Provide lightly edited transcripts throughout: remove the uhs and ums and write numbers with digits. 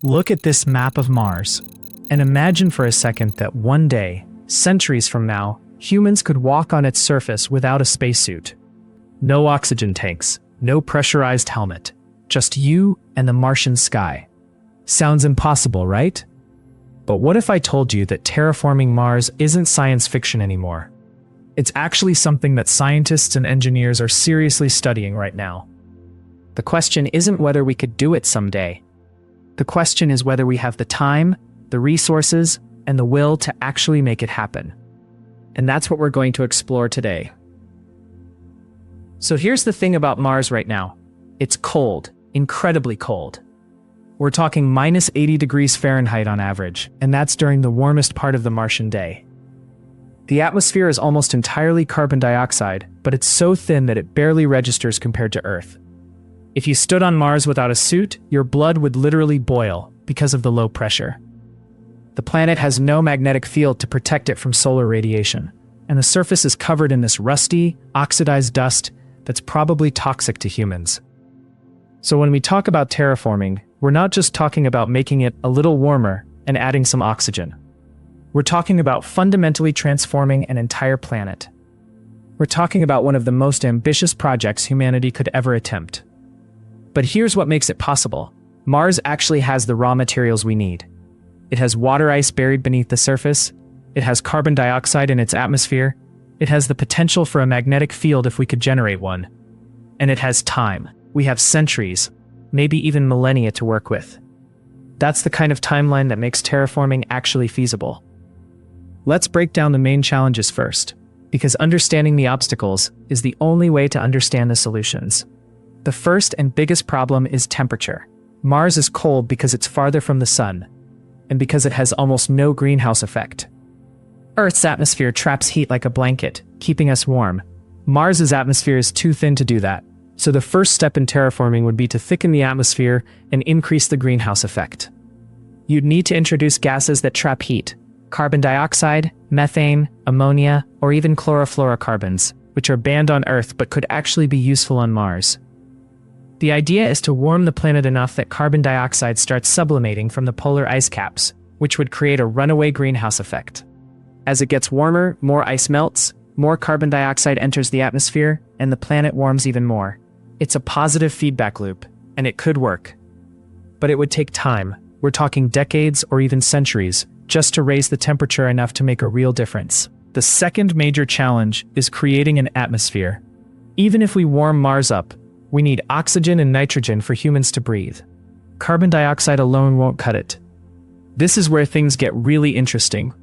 Look at this map of Mars, and imagine for a second that one day, centuries from now, humans could walk on its surface without a spacesuit. No oxygen tanks, no pressurized helmet, just you and the Martian sky. Sounds impossible, right? But what if I told you that terraforming Mars isn't science fiction anymore? It's actually something that scientists and engineers are seriously studying right now. The question isn't whether we could do it someday. The question is whether we have the time, the resources, and the will to actually make it happen. And that's what we're going to explore today. So here's the thing about Mars right now. It's cold, incredibly cold. We're talking minus 80 degrees Fahrenheit on average, and that's during the warmest part of the Martian day. The atmosphere is almost entirely carbon dioxide, but it's so thin that it barely registers compared to Earth. If you stood on Mars without a suit, your blood would literally boil because of the low pressure. The planet has no magnetic field to protect it from solar radiation, and the surface is covered in this rusty, oxidized dust that's probably toxic to humans. So when we talk about terraforming, we're not just talking about making it a little warmer and adding some oxygen. We're talking about fundamentally transforming an entire planet. We're talking about one of the most ambitious projects humanity could ever attempt. But here's what makes it possible. Mars actually has the raw materials we need. It has water ice buried beneath the surface. It has carbon dioxide in its atmosphere. It has the potential for a magnetic field if we could generate one. And it has time. We have centuries, maybe even millennia to work with. That's the kind of timeline that makes terraforming actually feasible. Let's break down the main challenges first, because understanding the obstacles is the only way to understand the solutions. The first and biggest problem is temperature. Mars is cold because it's farther from the sun, and because it has almost no greenhouse effect. Earth's atmosphere traps heat like a blanket, keeping us warm. Mars's atmosphere is too thin to do that, so the first step in terraforming would be to thicken the atmosphere and increase the greenhouse effect. You'd need to introduce gases that trap heat: carbon dioxide, methane, ammonia, or even chlorofluorocarbons, which are banned on Earth but could actually be useful on Mars. The idea is to warm the planet enough that carbon dioxide starts sublimating from the polar ice caps, which would create a runaway greenhouse effect. As it gets warmer, more ice melts, more carbon dioxide enters the atmosphere, and the planet warms even more. It's a positive feedback loop, and it could work. But it would take time. We're talking decades or even centuries, just to raise the temperature enough to make a real difference. The second major challenge is creating an atmosphere. Even if we warm Mars up, we need oxygen and nitrogen for humans to breathe. Carbon dioxide alone won't cut it. This is where things get really interesting.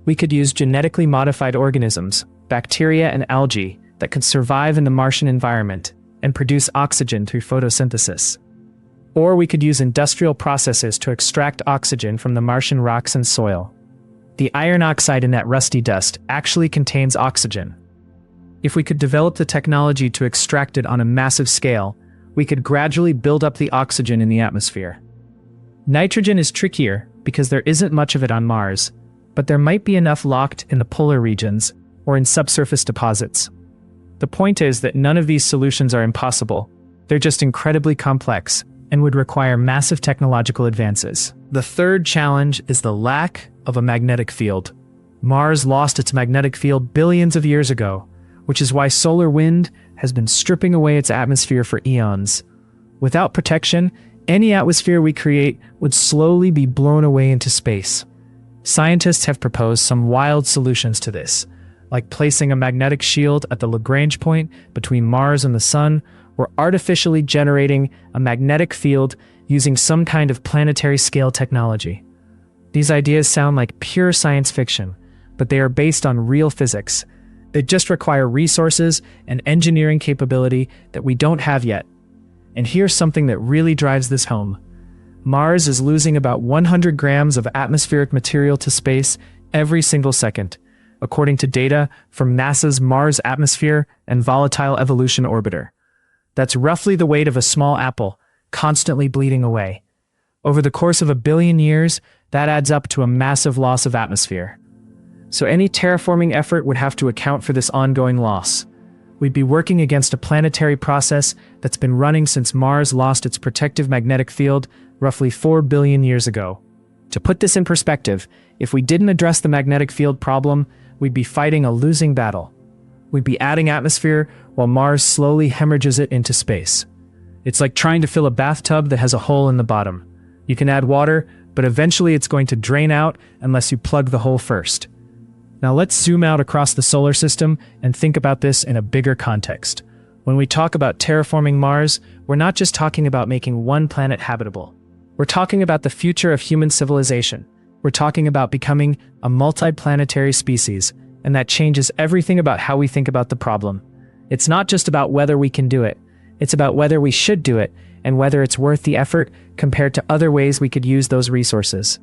We could use genetically modified organisms, bacteria and algae, that could survive in the Martian environment and produce oxygen through photosynthesis. Or we could use industrial processes to extract oxygen from the Martian rocks and soil. The iron oxide in that rusty dust actually contains oxygen. If we could develop the technology to extract it on a massive scale, we could gradually build up the oxygen in the atmosphere. Nitrogen is trickier because there isn't much of it on Mars, but there might be enough locked in the polar regions or in subsurface deposits. The point is that none of these solutions are impossible. They're just incredibly complex and would require massive technological advances. The third challenge is the lack of a magnetic field. Mars lost its magnetic field billions of years ago, which is why solar wind has been stripping away its atmosphere for eons. Without protection, any atmosphere we create would slowly be blown away into space. Scientists have proposed some wild solutions to this, like placing a magnetic shield at the Lagrange point between Mars and the Sun, or artificially generating a magnetic field using some kind of planetary scale technology. These ideas sound like pure science fiction, but they are based on real physics. They just require resources and engineering capability that we don't have yet. And here's something that really drives this home. Mars is losing about 100 grams of atmospheric material to space every single second, according to data from NASA's Mars Atmosphere and Volatile Evolution Orbiter. That's roughly the weight of a small apple, constantly bleeding away. Over the course of 1 billion years, that adds up to a massive loss of atmosphere. So any terraforming effort would have to account for this ongoing loss. We'd be working against a planetary process that's been running since Mars lost its protective magnetic field roughly 4 billion years ago. To put this in perspective, if we didn't address the magnetic field problem, we'd be fighting a losing battle. We'd be adding atmosphere while Mars slowly hemorrhages it into space. It's like trying to fill a bathtub that has a hole in the bottom. You can add water, but eventually it's going to drain out unless you plug the hole first. Now let's zoom out across the solar system and think about this in a bigger context. When we talk about terraforming Mars, we're not just talking about making one planet habitable. We're talking about the future of human civilization. We're talking about becoming a multi-planetary species, and that changes everything about how we think about the problem. It's not just about whether we can do it. It's about whether we should do it and whether it's worth the effort compared to other ways we could use those resources.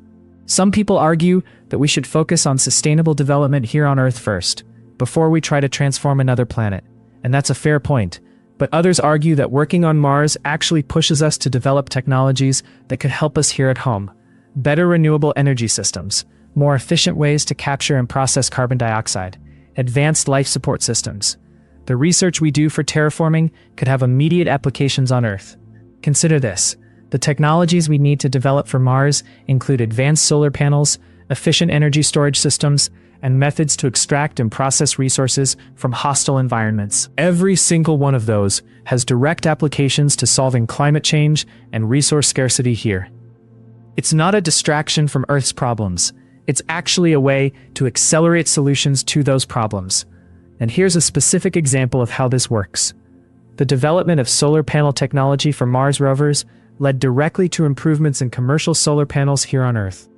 Some people argue that we should focus on sustainable development here on Earth first, before we try to transform another planet. And that's a fair point. But others argue that working on Mars actually pushes us to develop technologies that could help us here at home. Better renewable energy systems, more efficient ways to capture and process carbon dioxide, advanced life support systems. The research we do for terraforming could have immediate applications on Earth. Consider this. The technologies we need to develop for Mars include advanced solar panels, efficient energy storage systems, and methods to extract and process resources from hostile environments. Every single one of those has direct applications to solving climate change and resource scarcity here. It's not a distraction from Earth's problems. It's actually a way to accelerate solutions to those problems. And here's a specific example of how this works. The development of solar panel technology for Mars rovers led directly to improvements in commercial solar panels here on Earth.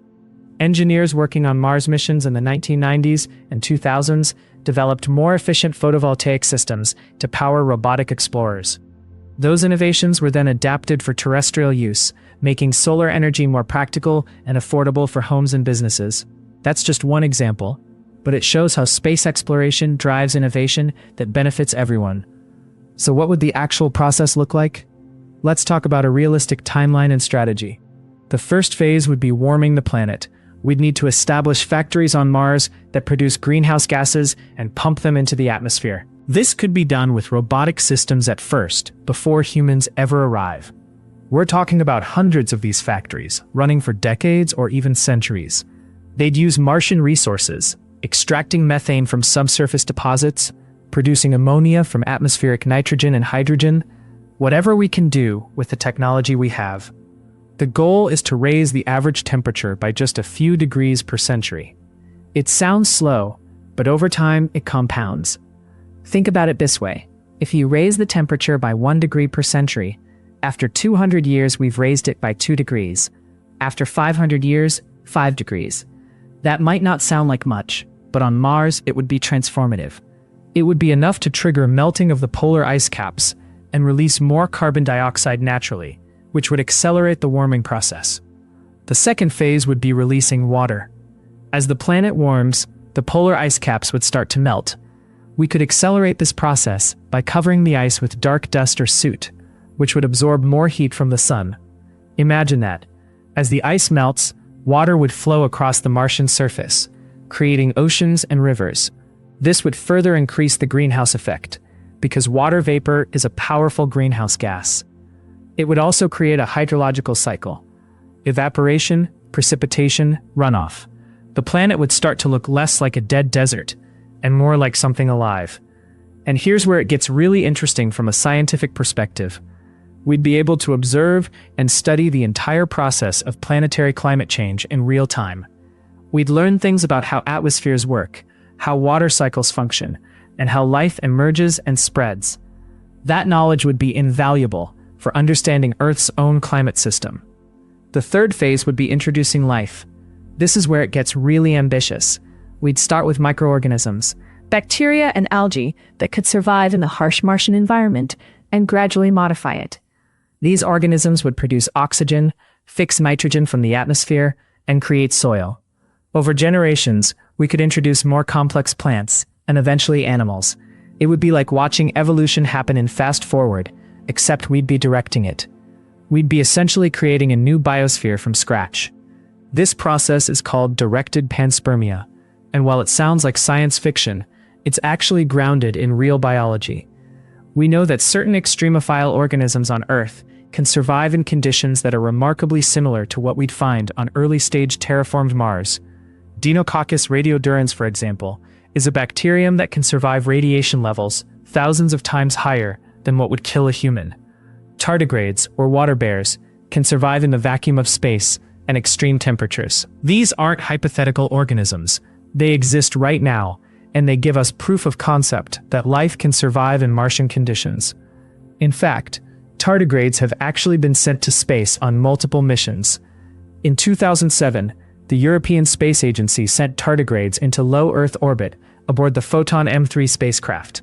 Engineers working on Mars missions in the 1990s and 2000s developed more efficient photovoltaic systems to power robotic explorers. Those innovations were then adapted for terrestrial use, making solar energy more practical and affordable for homes and businesses. That's just one example, but it shows how space exploration drives innovation that benefits everyone. So what would the actual process look like? Let's talk about a realistic timeline and strategy. The first phase would be warming the planet. We'd need to establish factories on Mars that produce greenhouse gases and pump them into the atmosphere. This could be done with robotic systems at first, before humans ever arrive. We're talking about hundreds of these factories, running for decades or even centuries. They'd use Martian resources, extracting methane from subsurface deposits, producing ammonia from atmospheric nitrogen and hydrogen, whatever we can do with the technology we have. The goal is to raise the average temperature by just a few degrees per century. It sounds slow, but over time it compounds. Think about it this way. If you raise the temperature by 1 degree per century, after 200 years we've raised it by 2 degrees. After 500 years, 5 degrees. That might not sound like much, but on Mars it would be transformative. It would be enough to trigger melting of the polar ice caps and release more carbon dioxide naturally, which would accelerate the warming process. The second phase would be releasing water. As the planet warms, the polar ice caps would start to melt. We could accelerate this process by covering the ice with dark dust or soot, which would absorb more heat from the sun. Imagine that. As the ice melts, water would flow across the Martian surface, creating oceans and rivers. This would further increase the greenhouse effect, because water vapor is a powerful greenhouse gas. It would also create a hydrological cycle. Evaporation, precipitation, runoff. The planet would start to look less like a dead desert, and more like something alive. And here's where it gets really interesting from a scientific perspective. We'd be able to observe and study the entire process of planetary climate change in real time. We'd learn things about how atmospheres work, how water cycles function, and how life emerges and spreads. That knowledge would be invaluable for understanding Earth's own climate system. The third phase would be introducing life. This is where it gets really ambitious. We'd start with microorganisms, bacteria and algae that could survive in the harsh Martian environment, and gradually modify it. These organisms would produce oxygen, fix nitrogen from the atmosphere, and create soil. Over generations, we could introduce more complex plants, and eventually animals. It would be like watching evolution happen in fast forward, except we'd be directing it. We'd be essentially creating a new biosphere from scratch. This process is called directed panspermia, and while it sounds like science fiction, it's actually grounded in real biology. We know that certain extremophile organisms on Earth can survive in conditions that are remarkably similar to what we'd find on early-stage terraformed Mars. Deinococcus radiodurans, for example, is a bacterium that can survive radiation levels thousands of times higher than what would kill a human. Tardigrades, or water bears, can survive in the vacuum of space and extreme temperatures. These aren't hypothetical organisms. They exist right now, and they give us proof of concept that life can survive in Martian conditions. In fact, tardigrades have actually been sent to space on multiple missions. In 2007, the European Space Agency sent tardigrades into low Earth orbit aboard the Photon M3 spacecraft.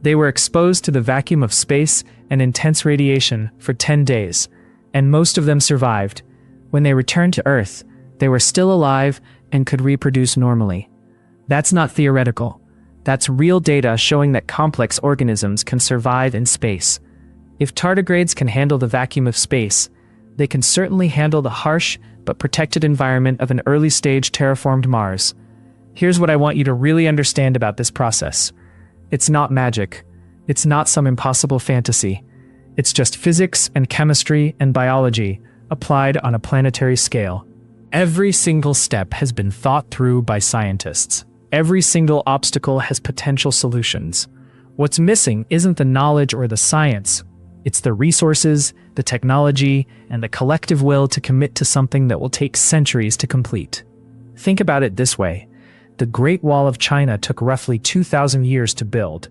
They were exposed to the vacuum of space and intense radiation for 10 days, and most of them survived. When they returned to Earth, they were still alive and could reproduce normally. That's not theoretical. That's real data showing that complex organisms can survive in space. If tardigrades can handle the vacuum of space, they can certainly handle the harsh but protected environment of an early-stage terraformed Mars. Here's what I want you to really understand about this process. It's not magic. It's not some impossible fantasy. It's just physics and chemistry and biology applied on a planetary scale. Every single step has been thought through by scientists. Every single obstacle has potential solutions. What's missing isn't the knowledge or the science. It's the resources, the technology, and the collective will to commit to something that will take centuries to complete. Think about it this way. The Great Wall of China took roughly 2,000 years to build.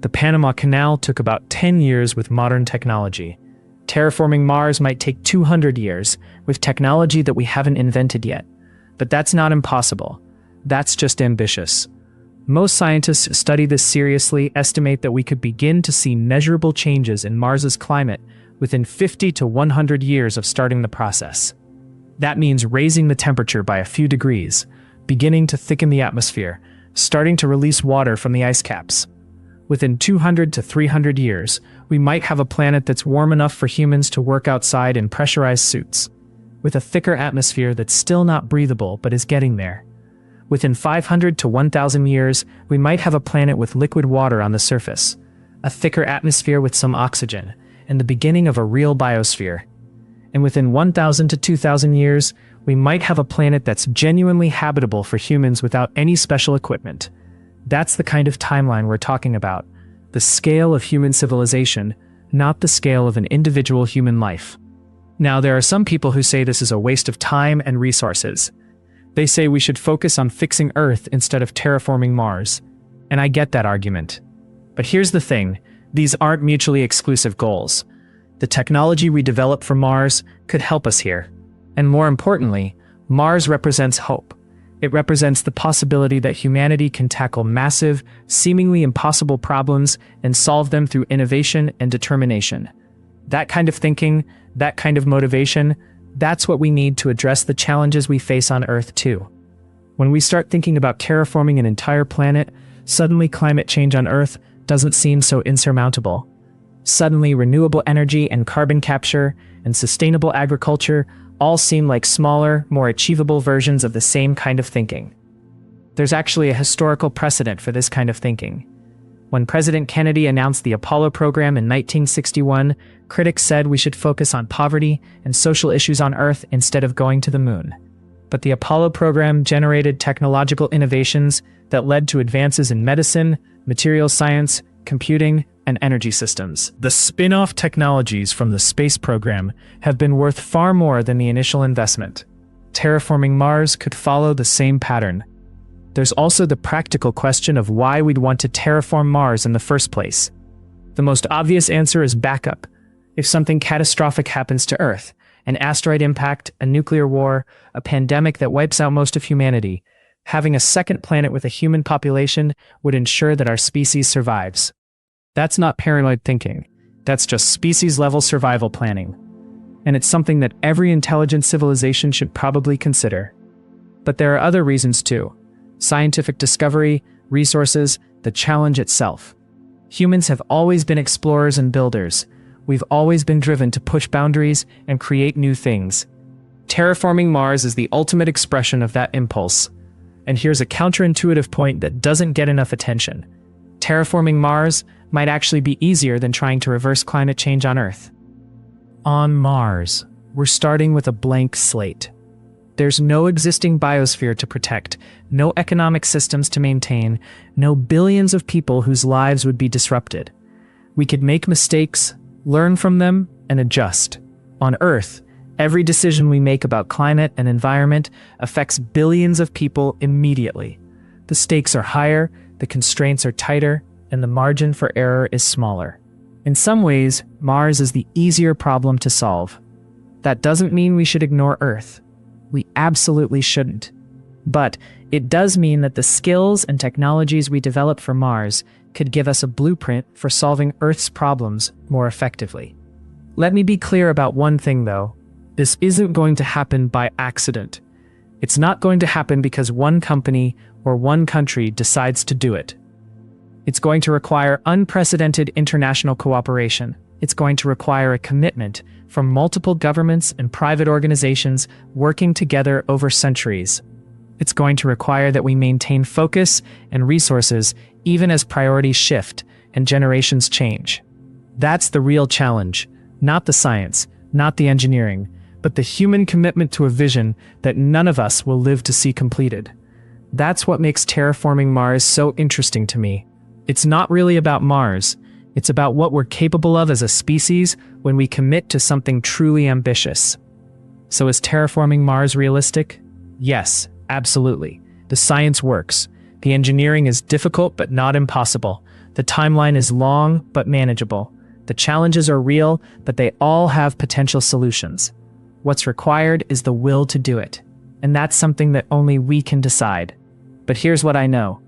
The Panama Canal took about 10 years with modern technology. Terraforming Mars might take 200 years with technology that we haven't invented yet. But that's not impossible. That's just ambitious. Most scientists who study this seriously estimate that we could begin to see measurable changes in Mars's climate within 50 to 100 years of starting the process. That means raising the temperature by a few degrees, beginning to thicken the atmosphere, starting to release water from the ice caps. Within 200 to 300 years, we might have a planet that's warm enough for humans to work outside in pressurized suits, with a thicker atmosphere that's still not breathable but is getting there. Within 500 to 1,000 years, we might have a planet with liquid water on the surface, a thicker atmosphere with some oxygen, and the beginning of a real biosphere. And within 1,000 to 2,000 years, we might have a planet that's genuinely habitable for humans without any special equipment. That's the kind of timeline we're talking about, the scale of human civilization, not the scale of an individual human life. Now, there are some people who say this is a waste of time and resources. They say we should focus on fixing Earth instead of terraforming Mars. And I get that argument. But here's the thing, these aren't mutually exclusive goals. The technology we develop for Mars could help us here. And more importantly, Mars represents hope. It represents the possibility that humanity can tackle massive, seemingly impossible problems and solve them through innovation and determination. That kind of thinking, that kind of motivation, that's what we need to address the challenges we face on Earth too. When we start thinking about terraforming an entire planet, suddenly climate change on Earth doesn't seem so insurmountable. Suddenly renewable energy and carbon capture and sustainable agriculture all seem like smaller, more achievable versions of the same kind of thinking. There's actually a historical precedent for this kind of thinking. When President Kennedy announced the Apollo program in 1961, critics said we should focus on poverty and social issues on Earth instead of going to the moon. But the Apollo program generated technological innovations that led to advances in medicine, materials science, computing, and energy systems. The spin-off technologies from the space program have been worth far more than the initial investment. Terraforming Mars could follow the same pattern. There's also the practical question of why we'd want to terraform Mars in the first place. The most obvious answer is backup. If something catastrophic happens to Earth, an asteroid impact, a nuclear war, a pandemic that wipes out most of humanity, having a second planet with a human population would ensure that our species survives. That's not paranoid thinking. That's just species-level survival planning. And it's something that every intelligent civilization should probably consider. But there are other reasons too. Scientific discovery, resources, the challenge itself. Humans have always been explorers and builders. We've always been driven to push boundaries and create new things. Terraforming Mars is the ultimate expression of that impulse. And here's a counterintuitive point that doesn't get enough attention. Terraforming Mars might actually be easier than trying to reverse climate change on Earth. On Mars, we're starting with a blank slate. There's no existing biosphere to protect, no economic systems to maintain, no billions of people whose lives would be disrupted. We could make mistakes, learn from them, and adjust. On Earth, every decision we make about climate and environment affects billions of people immediately. The stakes are higher, the constraints are tighter, and the margin for error is smaller. In some ways, Mars is the easier problem to solve. That doesn't mean we should ignore Earth. We absolutely shouldn't. But it does mean that the skills and technologies we develop for Mars could give us a blueprint for solving Earth's problems more effectively. Let me be clear about one thing, though. This isn't going to happen by accident. It's not going to happen because one company or one country decides to do it. It's going to require unprecedented international cooperation. It's going to require a commitment from multiple governments and private organizations working together over centuries. It's going to require that we maintain focus and resources even as priorities shift and generations change. That's the real challenge, not the science, not the engineering, but the human commitment to a vision that none of us will live to see completed. That's what makes Terraforming Mars so interesting to me. It's not really about Mars. It's about what we're capable of as a species when we commit to something truly ambitious. So is Terraforming Mars realistic? Yes, absolutely. The science works. The engineering is difficult but not impossible. The timeline is long but manageable. The challenges are real, but they all have potential solutions. What's required is the will to do it. And that's something that only we can decide. But here's what I know.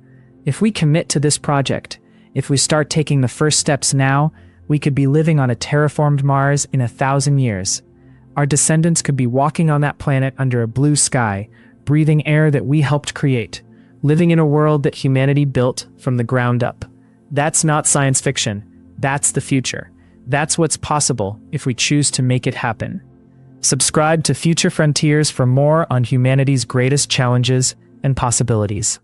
If we commit to this project, if we start taking the first steps now, we could be living on a terraformed Mars in 1,000 years. Our descendants could be walking on that planet under a blue sky, breathing air that we helped create, living in a world that humanity built from the ground up. That's not science fiction. That's the future. That's what's possible if we choose to make it happen. Subscribe to Future Frontiers for more on humanity's greatest challenges and possibilities.